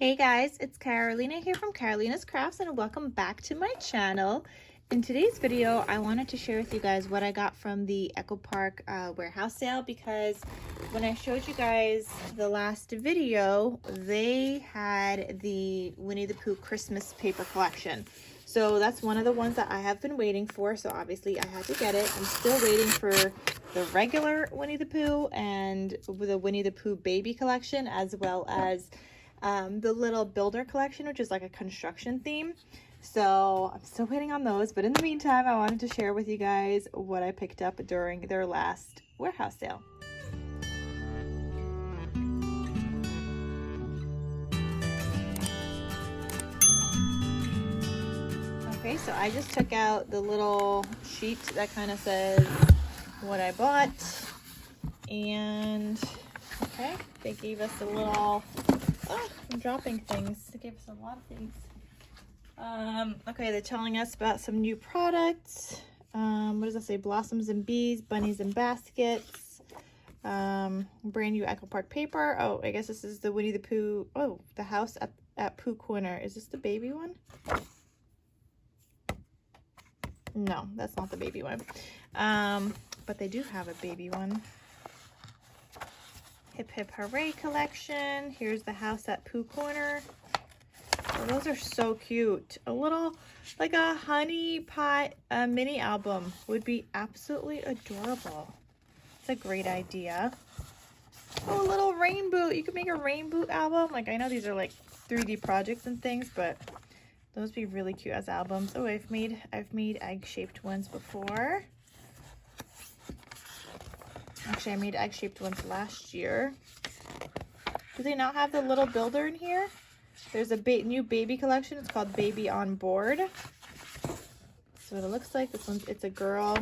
Hey guys, it's Carolina here from KarolinasKrafts and welcome back to my channel. In today's video, I wanted to share with you guys what I got from the Echo Park warehouse sale, because when I showed you guys the last video, they had the Winnie the Pooh Christmas paper collection. So that's one of the ones that I have been waiting for, so obviously I had to get it. I'm still waiting for the regular Winnie the Pooh and the Winnie the Pooh baby collection, as well as the little builder collection, which is like a construction theme. So I'm still waiting on those, but in the meantime, I wanted to share with you guys what I picked up during their last warehouse sale. Okay, so I just took out the little sheet that kind of says what I bought, and okay, they gave us a little, oh, I'm dropping things. They gave us a lot of things. Okay, they're telling us about some new products. What does that say? Blossoms and bees, bunnies and baskets, brand new Echo Park paper. Oh, I guess this is the Winnie the Pooh. Oh, the house at Pooh Corner. Is this the baby one? No, that's not the baby one. But they do have a baby one. Hip Hip Hooray collection. Here's the house at Pooh Corner. Oh, those are so cute. A little, like a honey pot mini album would be absolutely adorable. It's a great idea. Oh, a little rain boot. You could make a rain boot album. Like, I know these are like 3D projects and things, but those would be really cute as albums. Oh, I've made egg-shaped ones before. Actually, I made egg-shaped ones last year. Do they not have the little builder in here? There's a new baby collection. It's called Baby on Board. So it looks like this one's, it's a girl.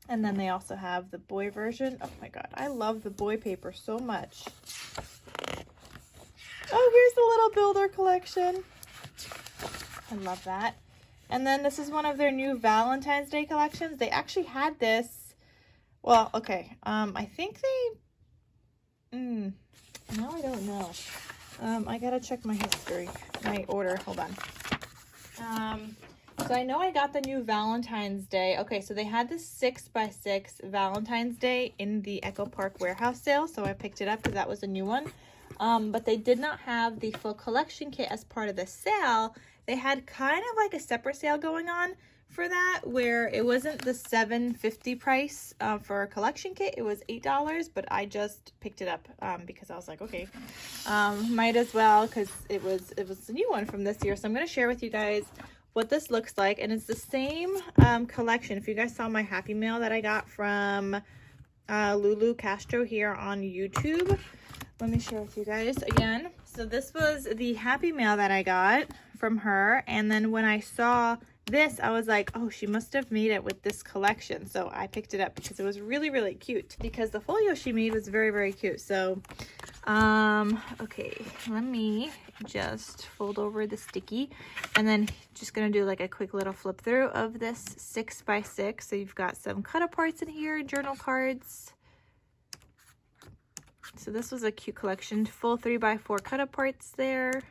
And then they also have the boy version. Oh my god, I love the boy paper so much. Oh, here's the little builder collection. I love that. And then this is one of their new Valentine's Day collections. They actually had this. Well, okay. I think they. No, I don't know. I gotta check my history, my order. Hold on. So I know I got the new Valentine's Day. Okay, so they had this 6x6 Valentine's Day in the Echo Park warehouse sale, so I picked it up because that was a new one. But they did not have the full collection kit as part of the sale. They had kind of like a separate sale going on for that, where it wasn't the $7.50 price for a collection kit. It was $8, but I just picked it up because I was like, okay, might as well, because it was a new one from this year. So I'm going to share with you guys what this looks like, and it's the same collection. If you guys saw my Happy Mail that I got from Lulu Castro here on YouTube, let me share with you guys again. So this was the Happy Mail that I got from her, and then when I saw this, I was like, oh, she must have made it with this collection. So I picked it up because it was really, really cute, because the folio she made was very, very cute. So okay, let me just fold over the sticky, and then just gonna do like a quick little flip through of this 6x6. So you've got some cut aparts in here, journal cards. So this was a cute collection, full 3x4 cut aparts there.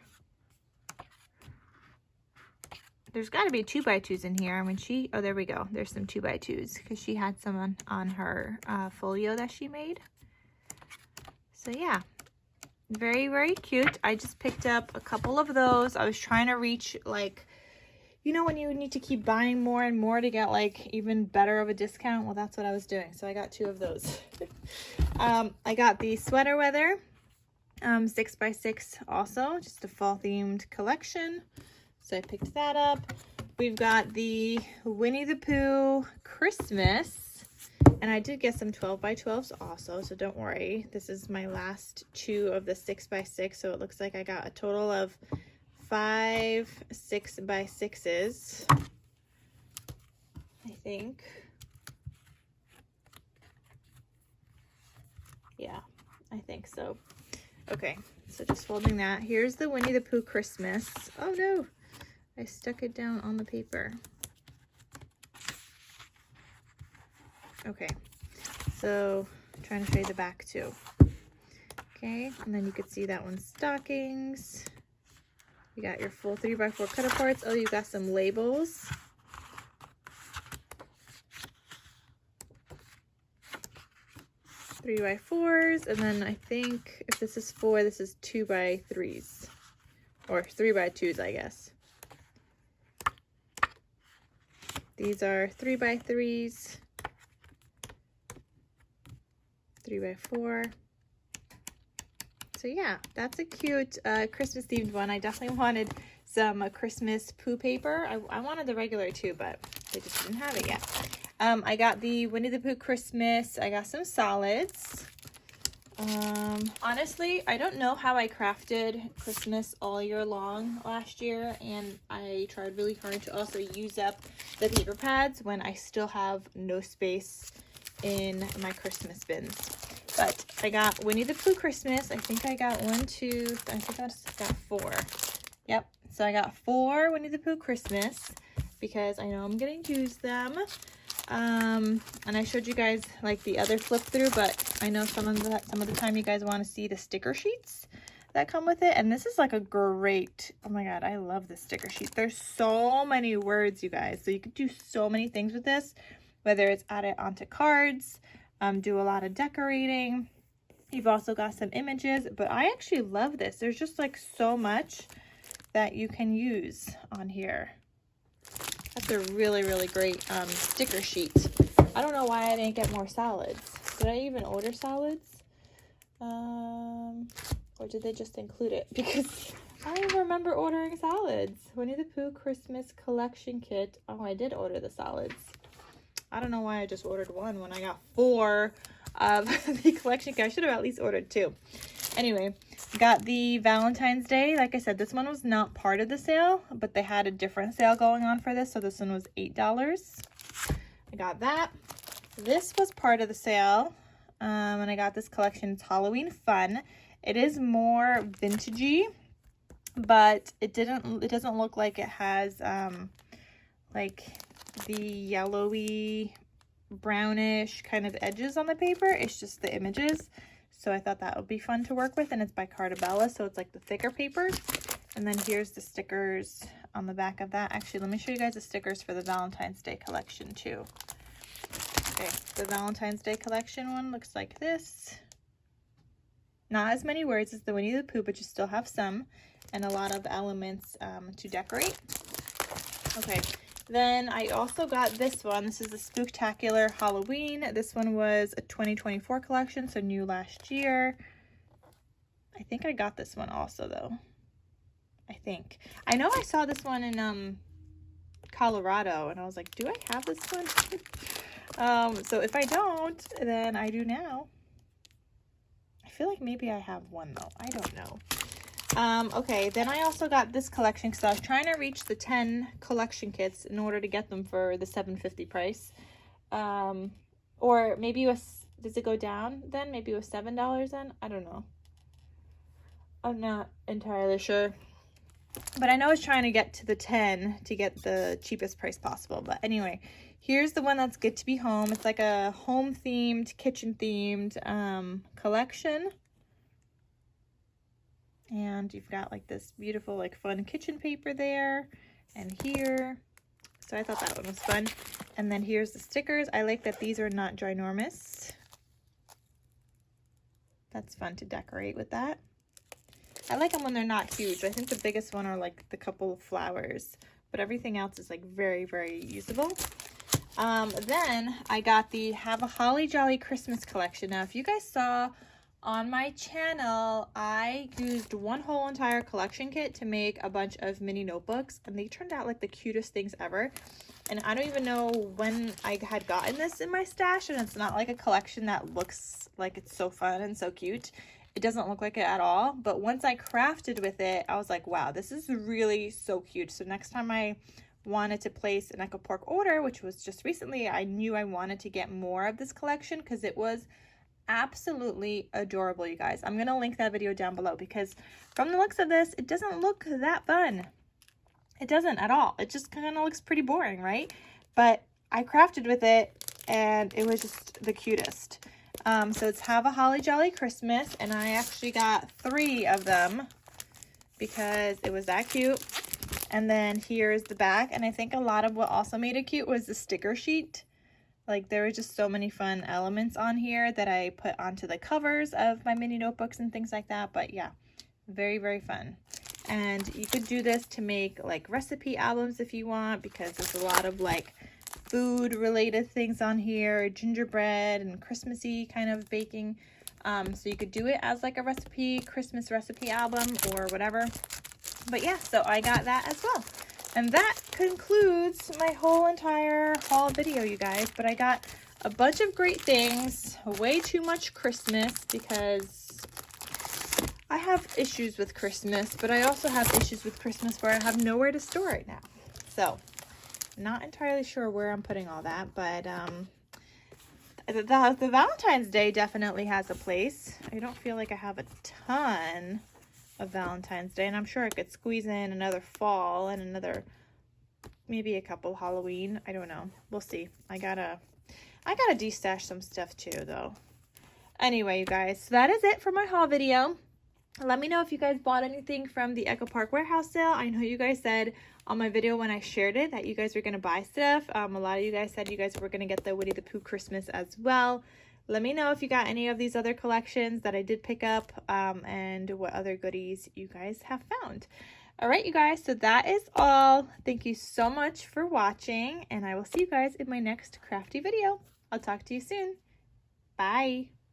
There's got to be 2x2s in here. I mean, oh, there we go. There's some 2x2s because she had some on her folio that she made. So yeah, very, very cute. I just picked up a couple of those. I was trying to reach, like, you know, when you need to keep buying more and more to get like even better of a discount. Well, that's what I was doing. So I got 2 of those. I got the sweater weather 6x6 also, just a fall themed collection. So I picked that up. We've got the Winnie the Pooh Christmas, and I did get some 12x12s also, so don't worry. This is my last 2 of the 6x6, so it looks like I got a total of 5 6x6s, I think. Yeah, I think so. Okay, so just folding that. Here's the Winnie the Pooh Christmas. Oh no, I stuck it down on the paper. Okay, so I'm trying to show you the back too. Okay, and then you could see that one's stockings. You got your full 3x4 cut aparts. Oh, you got some labels. Three by 4s, and then I think if this is 4, this is 2 by 3s, or 3 by 2s, I guess. These are 3 by 3s, 3 by 4. So yeah, that's a cute Christmas themed one. I definitely wanted some Christmas Pooh paper. I wanted the regular too, but they just didn't have it yet. I got the Winnie the Pooh Christmas. I got some solids. Honestly, I don't know how I crafted Christmas all year long last year, and I tried really hard to also use up the paper pads when I still have no space in my Christmas bins. But I got Winnie the Pooh Christmas. I think I got 1, 2, I think I got 4. Yep, so I got 4 Winnie the Pooh Christmas because I know I'm gonna use them. And I showed you guys like the other flip through, but I know some of the time you guys want to see the sticker sheets that come with it, and this is like a great, oh my god, I love this sticker sheet. There's so many words, you guys, so you could do so many things with this, whether it's add it onto cards, do a lot of decorating. You've also got some images, but I actually love this. There's just like so much that you can use on here. That's a really, really great sticker sheet. I don't know why I didn't get more solids. Did I even order solids? Or did they just include it? Because I don't remember ordering solids. Winnie the Pooh Christmas Collection Kit. Oh, I did order the solids. I don't know why I just ordered 1 when I got 4 of the collection kit. I should have at least ordered 2. Anyway, got the Valentine's Day. Like I said, this one was not part of the sale, but they had a different sale going on for this, so this one was $8. I got that. This was part of the sale, and I got this collection. It's Halloween Fun. It is more vintagey, but it doesn't look like it has like the yellowy, brownish kind of edges on the paper. It's just the images. So I thought that would be fun to work with, and it's by Cartabella, so it's like the thicker paper. And then here's the stickers on the back of that. Actually, let me show you guys the stickers for the Valentine's Day collection too. Okay, the Valentine's Day collection one looks like this. Not as many words as the Winnie the Pooh, but you still have some, and a lot of elements to decorate. Okay. Then I also got this one. This is the Spooktacular Halloween. This one was a 2024 collection, so new last year. I think I got this one also, though. I think. I know I saw this one in Colorado, and I was like, do I have this one? So if I don't, then I do now. I feel like maybe I have one, though. I don't know. Okay, then I also got this collection because I was trying to reach the 10 collection kits in order to get them for the $7.50 price. Or maybe it was, does it go down then? Maybe it was $7 then? I don't know. I'm not entirely sure. But I know I was trying to get to the 10 to get the cheapest price possible. But anyway, here's the one that's good to be home. It's like a home themed, kitchen themed collection. And you've got like this beautiful, like fun kitchen paper there and here. So I thought that one was fun. And then here's the stickers. I like that these are not ginormous. That's fun to decorate with that. I like them when they're not huge. I think the biggest one are like the couple of flowers, but everything else is like very, very usable. Then I got the Have a Holly Jolly Christmas collection. Now, if you guys saw on my channel, I used one whole entire collection kit to make a bunch of mini notebooks, and they turned out like the cutest things ever. And I don't even know when I had gotten this in my stash, and it's not like a collection that looks like it's so fun and so cute. It doesn't look like it at all, but once I crafted with it, I was like, wow, this is really so cute. So next time I wanted to place an Echo Park order, which was just recently, I knew I wanted to get more of this collection because it was absolutely adorable, you guys. I'm gonna link that video down below because from the looks of this, it doesn't look that fun. It doesn't at all. It just kind of looks pretty boring, right? But I crafted with it and it was just the cutest. So it's Have a Holly Jolly Christmas, and I actually got 3 of them. because it was that cute. And then here's the back. And I think a lot of what also made it cute was the sticker sheet. Like, there were just so many fun elements on here that I put onto the covers of my mini notebooks and things like that. But yeah, very, very fun. And you could do this to make like recipe albums if you want, because there's a lot of like food related things on here, gingerbread and Christmassy kind of baking. So you could do it as like a Christmas recipe album or whatever. But yeah, so I got that as well. And that concludes my whole entire haul video, you guys. But I got a bunch of great things, way too much Christmas, because I have issues with Christmas, but I also have issues with Christmas where I have nowhere to store it now. So, not entirely sure where I'm putting all that, but the Valentine's Day definitely has a place. I don't feel like I have a ton of Valentine's Day, and I'm sure I could squeeze in another fall and another, maybe a couple Halloween. I don't know. We'll see. I gotta de-stash some stuff too, though. Anyway, you guys, so that is it for my haul video. Let me know if you guys bought anything from the Echo Park warehouse sale. I know you guys said on my video when I shared it that you guys were going to buy stuff. A lot of you guys said you guys were going to get the Winnie the Pooh Christmas as well. Let me know if you got any of these other collections that I did pick up, and what other goodies you guys have found. All right, you guys, so that is all. Thank you so much for watching, and I will see you guys in my next crafty video. I'll talk to you soon. Bye.